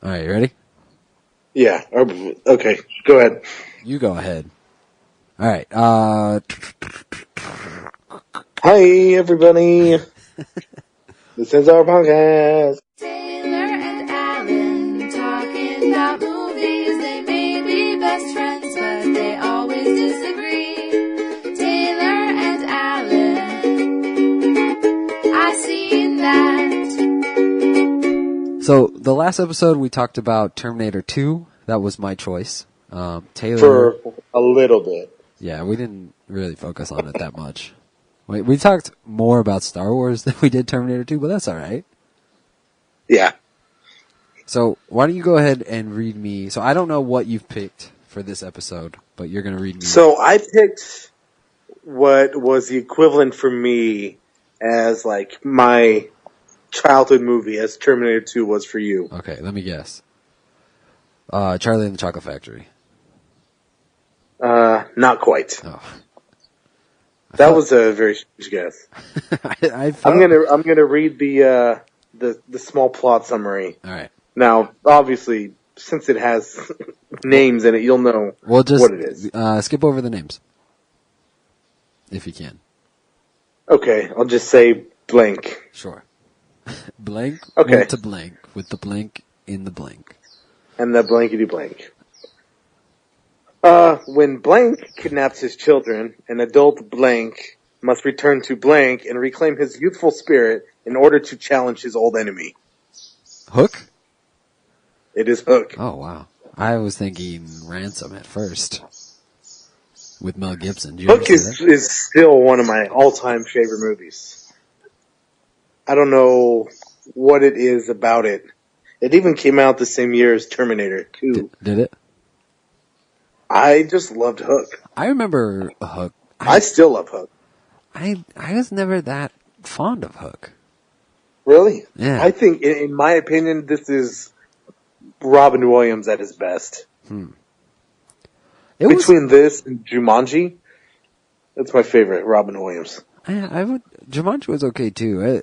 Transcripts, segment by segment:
All right, you ready? Yeah. Okay. Go ahead. You go ahead. All right. Hi, everybody. This is our podcast. Taylor and Alan talking about movies. They may be best friends, but they always disagree. Taylor and Alan, I seen that. So the last episode we talked about Terminator 2. That was my choice. Taylor. For a little bit. Yeah, we didn't really focus on it that much. We talked more about Star Wars than we did Terminator 2, but that's all right. Yeah. So why don't you go ahead and read me? So I don't know what you've picked for this episode, but you're going to read me. So I picked what was the equivalent for me as like my childhood movie as Terminator 2 was for you. Okay, let me guess. Charlie and the Chocolate Factory. Not quite. Oh. That was a very strange guess. I felt... I'm gonna read the small plot summary. All right. Now, obviously, since it has names in it, you'll know what it is. Skip over the names, if you can. Okay, I'll just say blank. Sure. Blank Okay. went to blank with the blank in the blank. And the blankety blank. When blank kidnaps his children, an adult blank must return to blank and reclaim his youthful spirit in order to challenge his old enemy. Hook? It is Hook. Oh, wow. I was thinking Ransom at first. With Mel Gibson. Did you Hook ever see that? is still one of my all-time favorite movies. I don't know what it is about it. It even came out the same year as Terminator 2. Did it? I just loved Hook. I remember Hook. I still love Hook. I was never that fond of Hook. Really? Yeah. I think, in my opinion, this is Robin Williams at his best. Between this and Jumanji, that's my favorite, Robin Williams. Jumanji was okay too.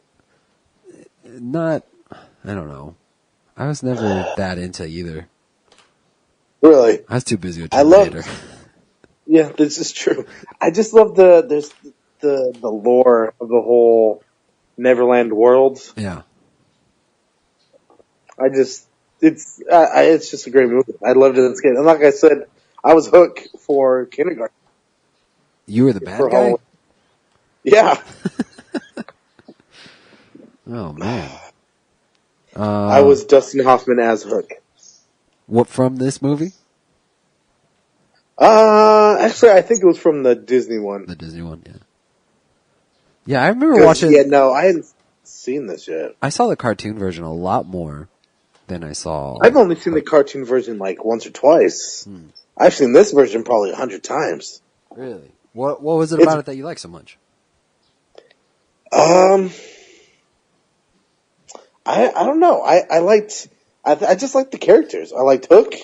I don't know. I was never that into either. Really? I was too busy with Terminator. Yeah, this is true. I just love the lore of the whole Neverland world. Yeah. It's just a great movie. I loved it as a kid. And like I said, I was Hook for kindergarten. You were the bad guy? Halloween. Yeah. Oh, man. I was Dustin Hoffman as Hook. What, from this movie? Actually, I think it was from the Disney one. The Disney one, yeah. Yeah, I remember watching... Yeah, no, I hadn't seen this yet. I saw the cartoon version a lot more than I saw... I've only seen the cartoon version like once or twice. I've seen this version probably 100 times. Really? What was it about it that you like so much? I don't know. I just liked the characters. I liked Hook.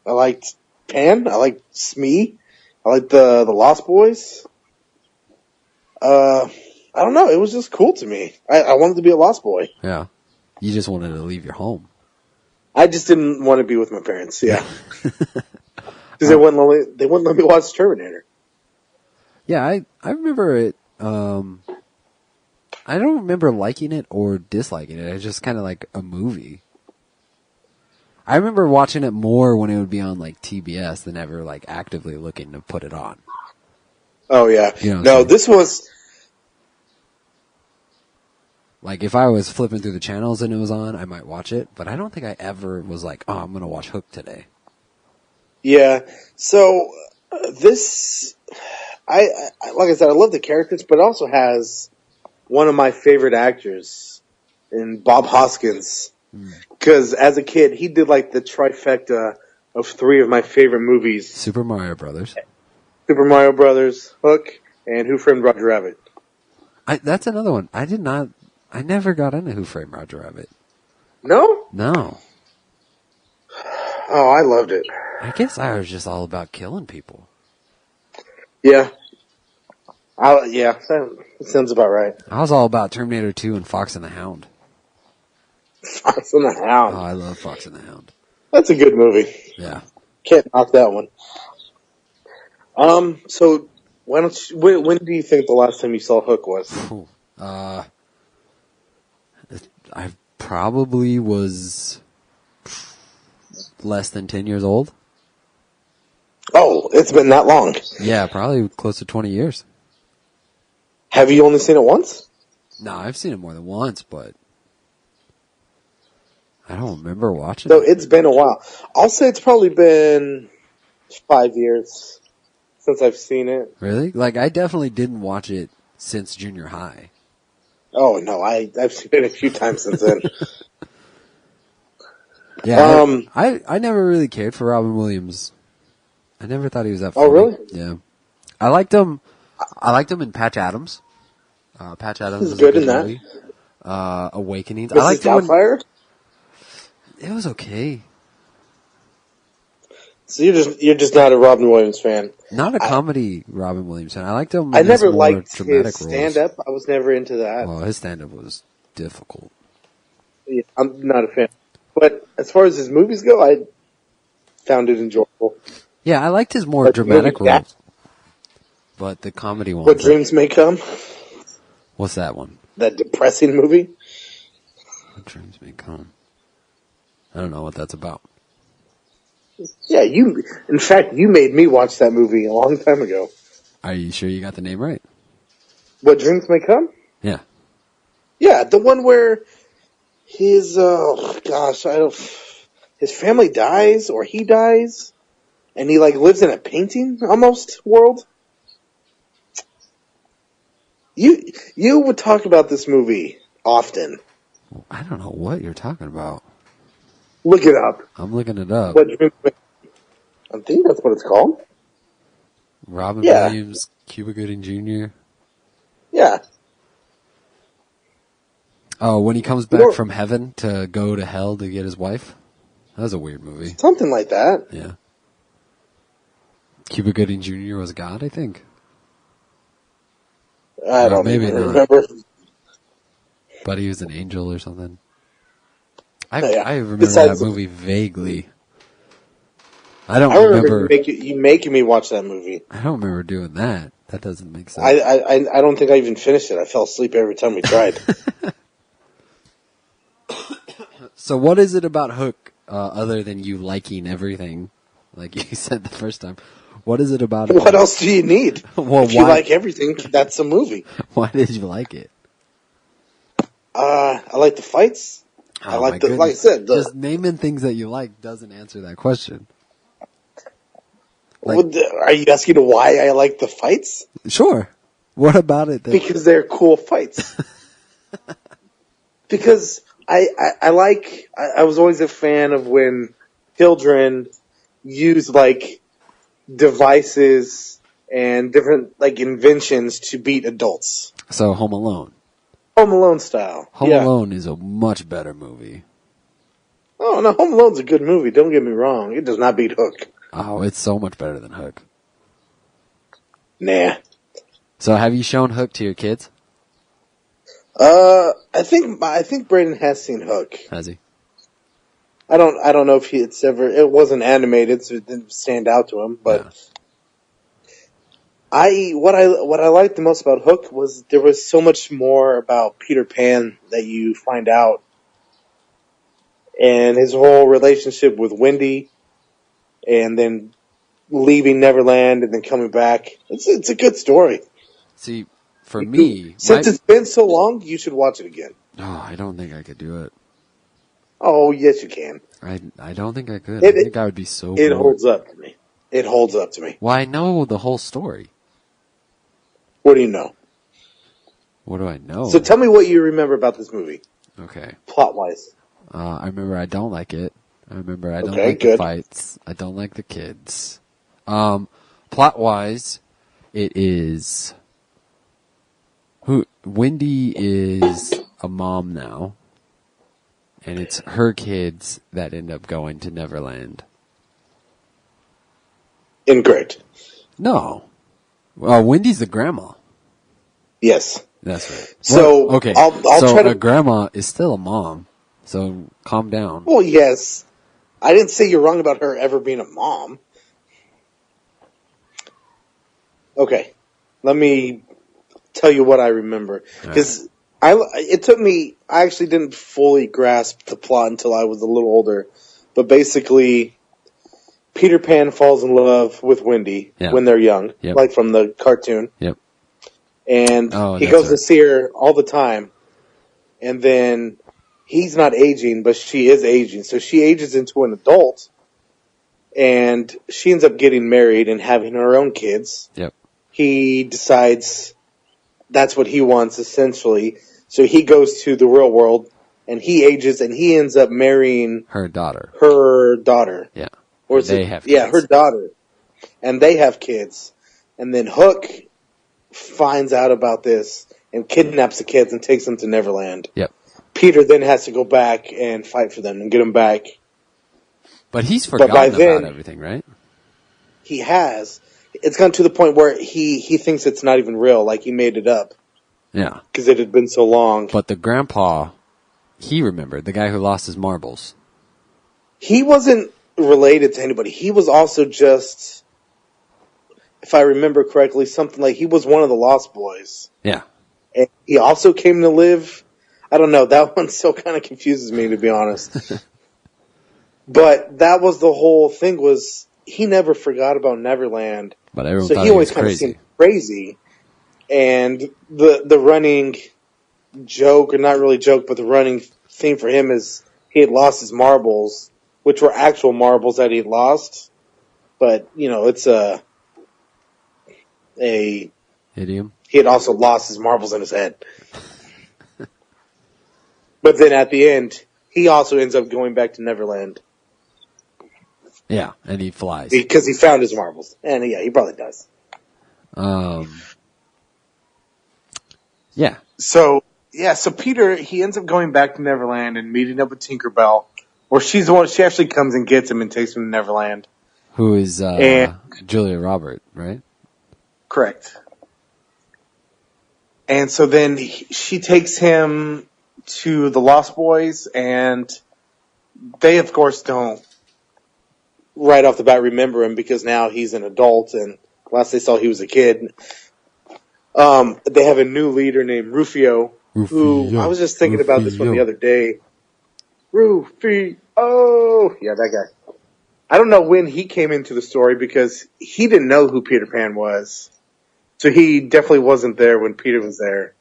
I liked Pan. I liked Smee. I liked the Lost Boys. I don't know. It was just cool to me. I wanted to be a Lost Boy. Yeah. You just wanted to leave your home. I just didn't want to be with my parents. Yeah. Because they wouldn't let me watch Terminator. Yeah, I remember it. I don't remember liking it or disliking it. It's just kind of like a movie. I remember watching it more when it would be on like TBS than ever like actively looking to put it on. Oh yeah. You know No, this was like if I was flipping through the channels and it was on, I might watch it, but I don't think I ever was like, "Oh, I'm going to watch Hook today." Yeah. So this I like I said, I love the characters, but it also has one of my favorite actors in Bob Hoskins. Because as a kid, he did like the trifecta of three of my favorite movies. Super Mario Brothers. Super Mario Brothers, Hook, and Who Framed Roger Rabbit. That's another one. I never got into Who Framed Roger Rabbit. No? No. Oh, I loved it. I guess I was just all about killing people. Yeah. Yeah, that sounds about right. I was all about Terminator 2 and Fox and the Hound. Fox and the Hound. Oh, I love Fox and the Hound. That's a good movie. Yeah. Can't knock that one. So why don't you, when do you think the last time you saw Hook was? Phew. I probably was less than 10 years old. Oh, it's been that long. Yeah, probably close to 20 years. Have you only seen it once? No, I've seen it more than once, but I don't remember watching So it. it's been a while. I'll say it's probably been 5 years since I've seen it. Really? Like, I definitely didn't watch it since junior high. Oh no, I've seen it a few times since then. Yeah, I never really cared for Robin Williams. I never thought he was that funny. Oh, really? Yeah. I liked him in Patch Adams. Patch Adams He's was good a in that. movie. Awakenings. I Mrs. liked him when Doubtfire? it was okay. So you're just not a Robin Williams fan. Not a comedy Robin Williams fan. I liked him in I his never more liked his dramatic roles. stand-up. I was never into that. Well, his stand-up was difficult. Yeah, I'm not a fan. But as far as his movies go, I found it enjoyable. Yeah, I liked his more Like dramatic movie roles. But the comedy ones. What Dreams May Come? What's that one? That depressing movie? What Dreams May Come. I don't know what that's about. Yeah, in fact, you made me watch that movie a long time ago. Are you sure you got the name right? What Dreams May Come? Yeah. Yeah, the one where his family dies or he dies, and he like lives in a painting almost world. You would talk about this movie often. I don't know what you're talking about. Look it up. I'm looking it up. What Dreams May I think that's what it's called. Robin Yeah. Williams, Cuba Gooding Jr. Yeah. Oh, when he comes back Or- from heaven to go to hell to get his wife? That was a weird movie. Something like that. Yeah. Cuba Gooding Jr. was God, I think. I don't maybe even not. remember. But he was an angel or something. Oh, yeah. I remember Besides- that movie vaguely. I don't I remember remember. you making me watch that movie. I don't remember doing that. That doesn't make sense. I don't think I even finished it. I fell asleep every time we tried. So what is it about Hook, other than you liking everything, like you said the first time? What is it about it? What else do you need? Well, If you why- like everything, that's a movie. Why did you like it? I like the fights. I Oh, like my the, like I goodness. said, Just naming things that you like doesn't answer that question. like- are you asking why I like the fights? Sure. What about it? Because they're cool fights. Because I was always a fan of when children use like devices and different like inventions to beat adults. So Home Alone. Home Alone style. Home Yeah. Alone is a much better movie. Oh no, Home Alone's a good movie. Don't get me wrong. It does not beat Hook. Oh, it's so much better than Hook. Nah. So have you shown Hook to your kids? I think Braden has seen Hook. Has he? I don't know if it wasn't animated, so it didn't stand out to him. But what I liked the most about Hook was there was so much more about Peter Pan that you find out, and his whole relationship with Wendy, and then leaving Neverland and then coming back. It's a good story. See, for me, Since it's been so long, you should watch it again. I don't think I could do it. Oh yes, you can. I don't think I could. It- I think I would be so It bored. holds up to me. It holds up to me. Well, I know the whole story. What do you know? What do I know? So tell me what you remember about this movie, Okay. plot-wise. I remember I don't like it. I remember I don't Okay, like the good. fights. I don't like the kids. Plot-wise, it is... Wendy is a mom now, and it's her kids that end up going to Neverland. Incorrect. No. Wendy's the grandma. Yes. That's right. So, Well, okay. I'll so try to- a grandma is still a mom. So calm down. Well, yes. I didn't say you're wrong about her ever being a mom. Okay, let me tell you what I remember. Because it took me, I actually didn't fully grasp the plot until I was a little older. But basically, Peter Pan falls in love with Wendy when they're young, like from the cartoon. Yep. And he goes to see her all the time. And then he's not aging, but she is aging. So she ages into an adult. And she ends up getting married and having her own kids. Yep. He decides that's what he wants, essentially. So he goes to the real world, and he ages, and he ends up marrying her daughter. Yeah. Or they have kids. Yeah, her daughter. And they have kids. And then Hook finds out about this and kidnaps the kids and takes them to Neverland. Yep. Peter then has to go back and fight for them and get them back. But he's forgotten about everything, right? He has. It's gotten to the point where he thinks it's not even real, like he made it up. Yeah. Because it had been so long. But the grandpa, he remembered, the guy who lost his marbles. He wasn't related to anybody. He was also just, if I remember correctly, something like he was one of the Lost Boys. Yeah. And he also came to live. I don't know. That one still kind of confuses me, to be honest. But that was the whole thing, was he never forgot about Neverland. But everyone so thought he always kind of seemed crazy. And the running joke, or not really joke, but the running theme for him is he had lost his marbles, which were actual marbles that he had lost. But, you know, it's a idiom. He had also lost his marbles in his head. But then at the end, he also ends up going back to Neverland. Yeah, and he flies. Because he found his marbles. And yeah, he probably does. Yeah. So Peter, he ends up going back to Neverland and meeting up with Tinkerbell. Or she's the one, she actually comes and gets him and takes him to Neverland. Who is Julia Roberts, right? Correct. And so then she takes him to the Lost Boys, and they, of course, don't right off the bat remember him because now he's an adult, and last they saw he was a kid. They have a new leader named Rufio, who I was just thinking about this one the other day. Rufio! Oh! Yeah, that guy. I don't know when he came into the story because he didn't know who Peter Pan was. So he definitely wasn't there when Peter was there.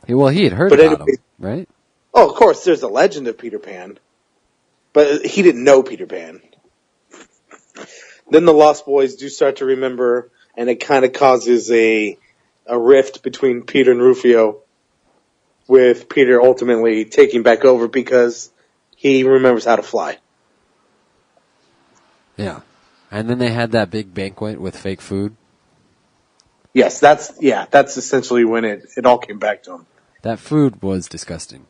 He had heard about him, right? Oh, of course, there's a legend of Peter Pan. But he didn't know Peter Pan. Then the Lost Boys do start to remember, and it kind of causes a rift between Peter and Rufio, with Peter ultimately taking back over because he remembers how to fly. Yeah. And then they had that big banquet with fake food. Yes, that's essentially when it all came back to him. That food was disgusting.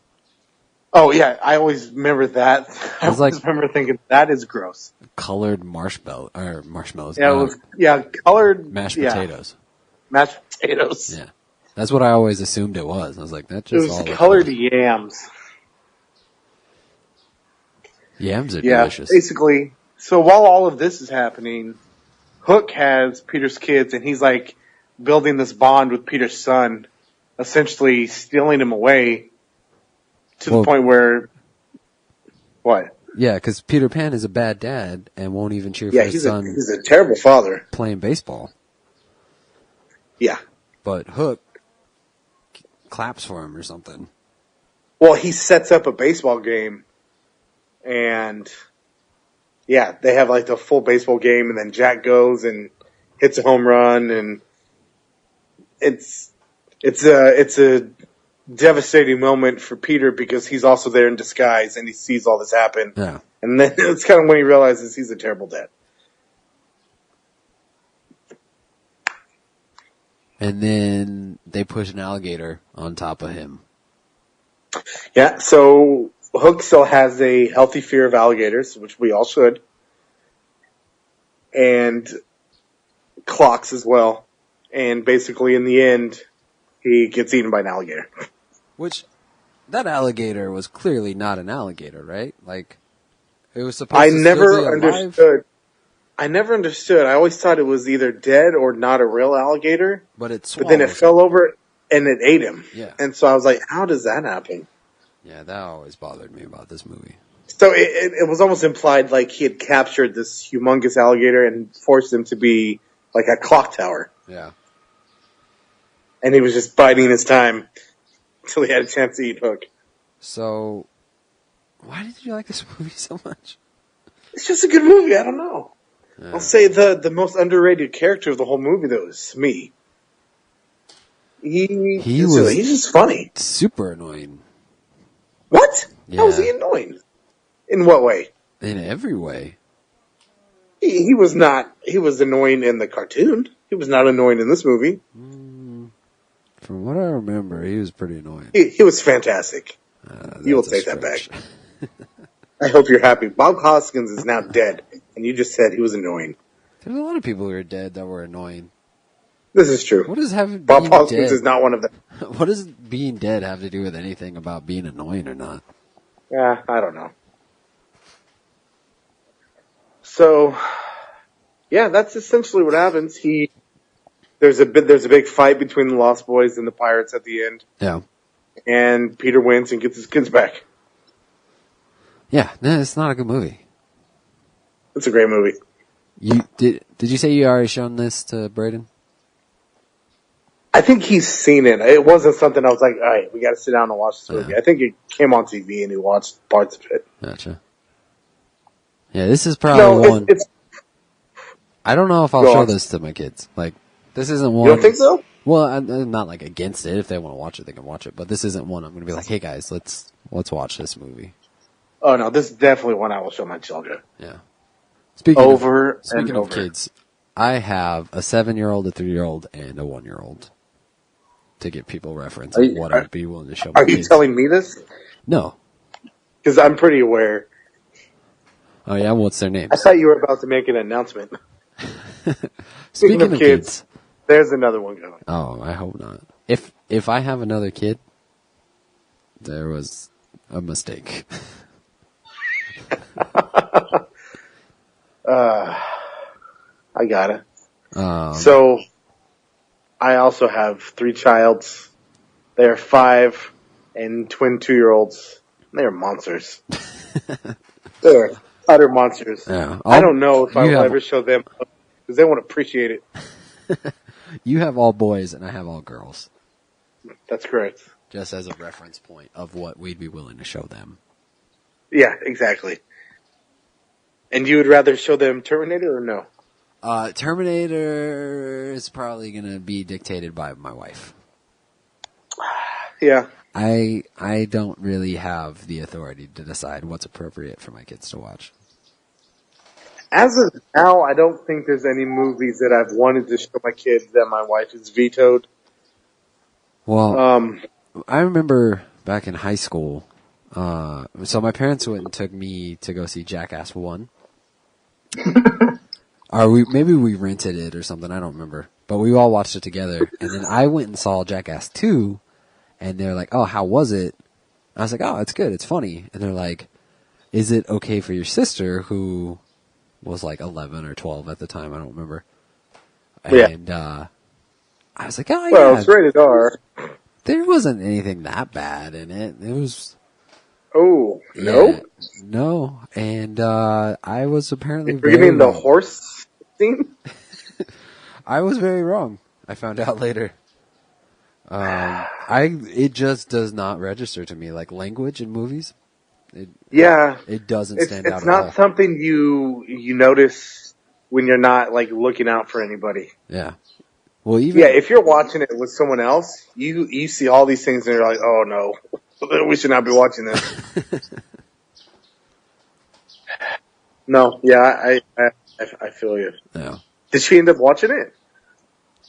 Oh yeah, I always remember that. I always remember thinking that is gross. Colored marshmallows. Yeah, it was colored mashed potatoes. Mashed potatoes. Yeah, that's what I always assumed it was. I was like, that just it was colored yams. Yams are delicious. Basically. So while all of this is happening, Hook has Peter's kids, and he's like building this bond with Peter's son, essentially stealing him away to the point where... What? Yeah, because Peter Pan is a bad dad and won't even cheer for his son. He's a terrible father. Playing baseball. Yeah. But Hook claps for him or something. Well, he sets up a baseball game, and yeah, they have like the full baseball game, and then Jack goes and hits a home run, and it's a devastating moment for Peter because he's also there in disguise and he sees all this happen. Yeah. And then it's kind of when he realizes he's a terrible dad. And then they push an alligator on top of him. Yeah, so Hook still has a healthy fear of alligators, which we all should. And clocks as well. And basically in the end, he gets eaten by an alligator. Which, that alligator was clearly not an alligator, right? Like, It was supposed I to never still be alive. understood. I never understood. I always thought it was either dead or not a real alligator. But it But swallows then it him. fell over and it ate him. Yeah. And so I was like, how does that happen? Yeah, that always bothered me about this movie. So it was almost implied like he had captured this humongous alligator and forced him to be like a clock tower. Yeah. And he was just biding his time until he had a chance to eat Hook. So, why did you like this movie so much? It's just a good movie. I don't know. Yeah. I'll say the most underrated character of the whole movie, though, is Smee. He's just funny. Super annoying. What? How was Yeah. he annoying? In what way? In every way. He was not. He was annoying in the cartoon. He was not annoying in this movie. From what I remember, he was pretty annoying. He was fantastic. You will That's a take that back. stretch. I hope you're happy. Bob Hoskins is now dead, and you just said he was annoying. There's a lot of people who are dead that were annoying. This is true. What does having Bob being Hoskins dead? is not one of them. What does being dead have to do with anything about being annoying or not? Yeah, I don't know. So, yeah, that's essentially what happens. There's a big fight between the Lost Boys and the pirates at the end, Yeah. and Peter wins and gets his kids back. Yeah, no, it's not a good movie. It's a great movie. Did you say you already shown this to Braden? I think he's seen it. It wasn't something I was like, all right, we got to sit down and watch this movie. Yeah. I think it came on TV and he watched parts of it. Gotcha. Yeah, this is probably one. It's I don't know if I'll Go show on. this to my kids. Like, this isn't one. you don't think so? Well, I'm not like against it. If they want to watch it, they can watch it. But this isn't one I'm going to be like, hey guys, let's watch this movie. Oh no, this is definitely one I will show my children. Yeah. Speaking Over speaking and of over. kids, I have a 7-year-old, a 3-year-old, and a 1-year-old to give people reference Are of you- what are- I'd be willing to show my Are you kids. telling me this? No. Because I'm pretty aware. Oh yeah, what's their names? I thought you were about to make an announcement. Speaking of kids. There's another one going. Oh, I hope not. If I have another kid, there was a mistake. I got it. So So, I also have 3 childs. They're 5 and twin 2-year-olds. They're monsters. They're utter monsters. yeah, I don't know if I you will have- ever show them because they won't appreciate it. You have all boys and I have all girls. That's correct. Just as a reference point of what we'd be willing to show them. Yeah, exactly. And you would rather show them Terminator or no? Terminator is probably going to be dictated by my wife. Yeah. I don't really have the authority to decide what's appropriate for my kids to watch. As of now, I don't think there's any movies that I've wanted to show my kids that my wife has vetoed. Well, I remember back in high school, so my parents went and took me to go see Jackass 1. Or maybe we rented it or something, I don't remember. But we all watched it together. And then I went and saw Jackass 2, and they're like, oh, how was it? I was like, oh, it's good, it's funny. And they're like, is it okay for your sister, who was like 11 or 12 at the time, I don't remember. Yeah. And I was like, oh, Well, yeah. it's rated R. There wasn't anything that bad in it. It was Oh, yeah, nope. no, and I was apparently You very mean the wrong. horse scene? I was very wrong. I found out later. It just does not register to me like language in movies. Yeah. It doesn't It's stand out it's at all. not something you notice when you're not like looking out for anybody. Yeah. Well, even Yeah, if you're watching it with someone else, you see all these things and you're like, oh no, we should not be watching this. No, yeah, I feel you. yeah. Did she end up watching it?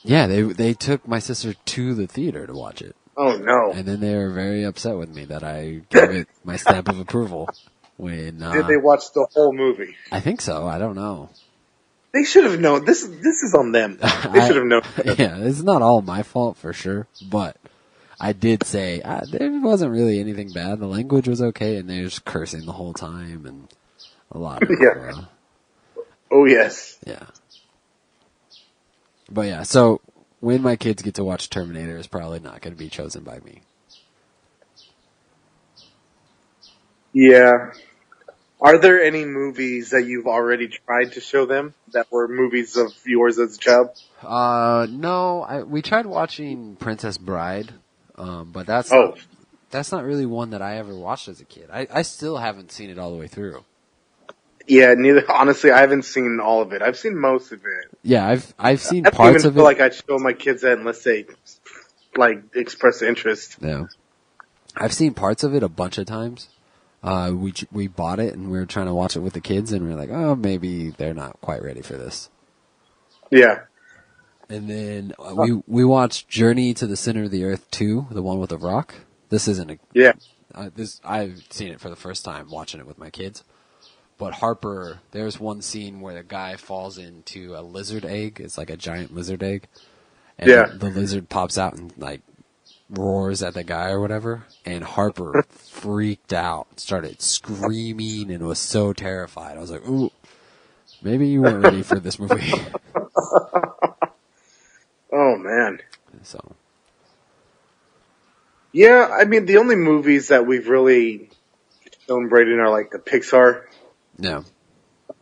Yeah, they took my sister to the theater to watch it, Oh no. and then they were very upset with me that I gave it my stamp of approval. When Did they watch the whole movie? I think so. I don't know. They should have known. This is on them. They should have known. Yeah, it's not all my fault for sure, but I did say there wasn't really anything bad. The language was okay, and they were just cursing the whole time and A lot of Yeah. Oh yes. yeah. But yeah, so when my kids get to watch Terminator, is probably not going to be chosen by me. Yeah. Are there any movies that you've already tried to show them that were movies of yours as a child? No, we tried watching Princess Bride, but that's Oh, not really one that I ever watched as a kid. I still haven't seen it all the way through. yeah. Neither. Honestly, I haven't seen all of it. I've seen most of it. Yeah, I've seen I don't parts even of feel it. like I'd show my kids that unless they like express interest. Yeah, I've seen parts of it a bunch of times. We bought it and we were trying to watch it with the kids, and we were like, oh, maybe they're not quite ready for this. Yeah. And then we watched Journey to the Center of the Earth 2, the one with the rock. This isn't a Yeah. I've seen it for the first time watching it with my kids. But Harper, there's one scene where the guy falls into a lizard egg. It's like a giant lizard egg. And Yeah. the lizard pops out and like roars at the guy or whatever. And Harper freaked out, started screaming, and was so terrified. I was like, ooh, maybe you weren't ready for this movie. Oh man. So, Yeah, I mean the only movies that we've really shown Braden are like the Pixar. no.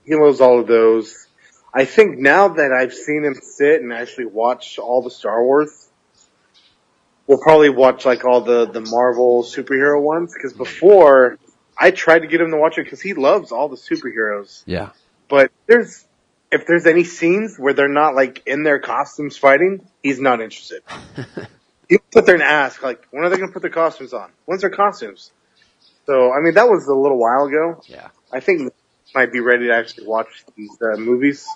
He loves all of those. I think now that I've seen him sit and actually watch all the Star Wars, we'll probably watch like all the Marvel superhero ones. Because before, I tried to get him to watch it because he loves all the superheroes. Yeah. But if there's any scenes where they're not like in their costumes fighting, he's not interested. You sit there and ask, like, when are they going to put their costumes on? When's their costumes? So, I mean, that was a little while ago. Yeah. I think might be ready to actually watch these movies.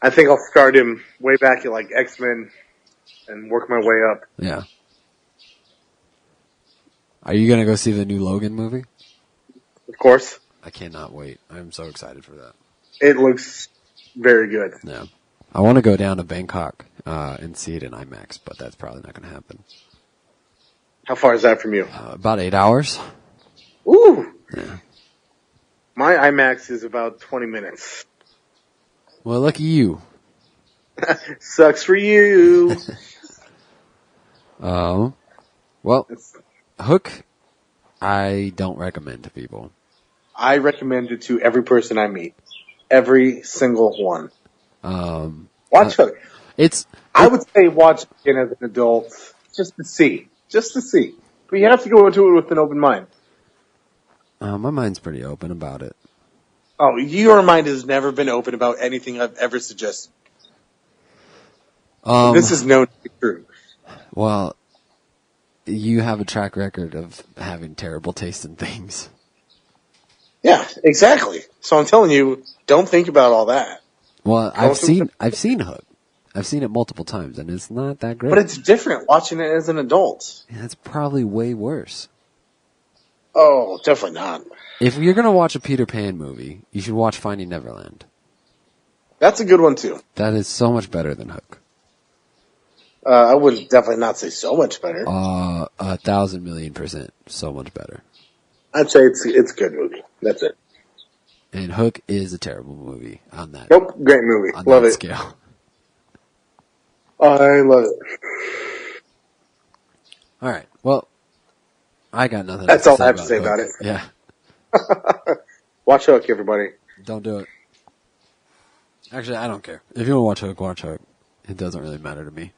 I think I'll start him way back at like X-Men and work my way up. Yeah. Are you going to go see the new Logan movie? Of course, I cannot wait. I'm so excited for that. it looks very good. Yeah. I want to go down to Bangkok and see it in IMAX, but that's probably not going to happen. How far is that from you? About 8 hours. Ooh! Yeah. My IMAX is about 20 minutes. Well, lucky you. Sucks for you. Well, Hook, I don't recommend to people. I recommend it to every person I meet. Every single one. Watch Hook. I would say watch it again as an adult, just to see. Just to see. But you have to go into it with an open mind. My mind's pretty open about it. Oh, your mind has never been open about anything I've ever suggested. This is known to be true. Well, you have a track record of having terrible taste in things. Yeah, exactly. So I'm telling you, don't think about all that. Well, I've seen Hook. I've seen it multiple times, and it's not that great. But it's different watching it as an adult. Yeah, it's probably way worse. Oh, definitely not. If you're gonna watch a Peter Pan movie, you should watch Finding Neverland. That's a good one too. That is so much better than Hook. I would definitely not say so much better. 1,000,000,000% so much better. I'd say it's a good movie. That's it. And Hook is a terrible movie on that. Nope, great movie. On Love that it. scale. I love it. All right. Well, I got nothing. That's else all I have to say Hook. about it. Yeah. Watch Hook, everybody. Don't do it. Actually, I don't care. If you want to watch Hook, watch Hook. It doesn't really matter to me.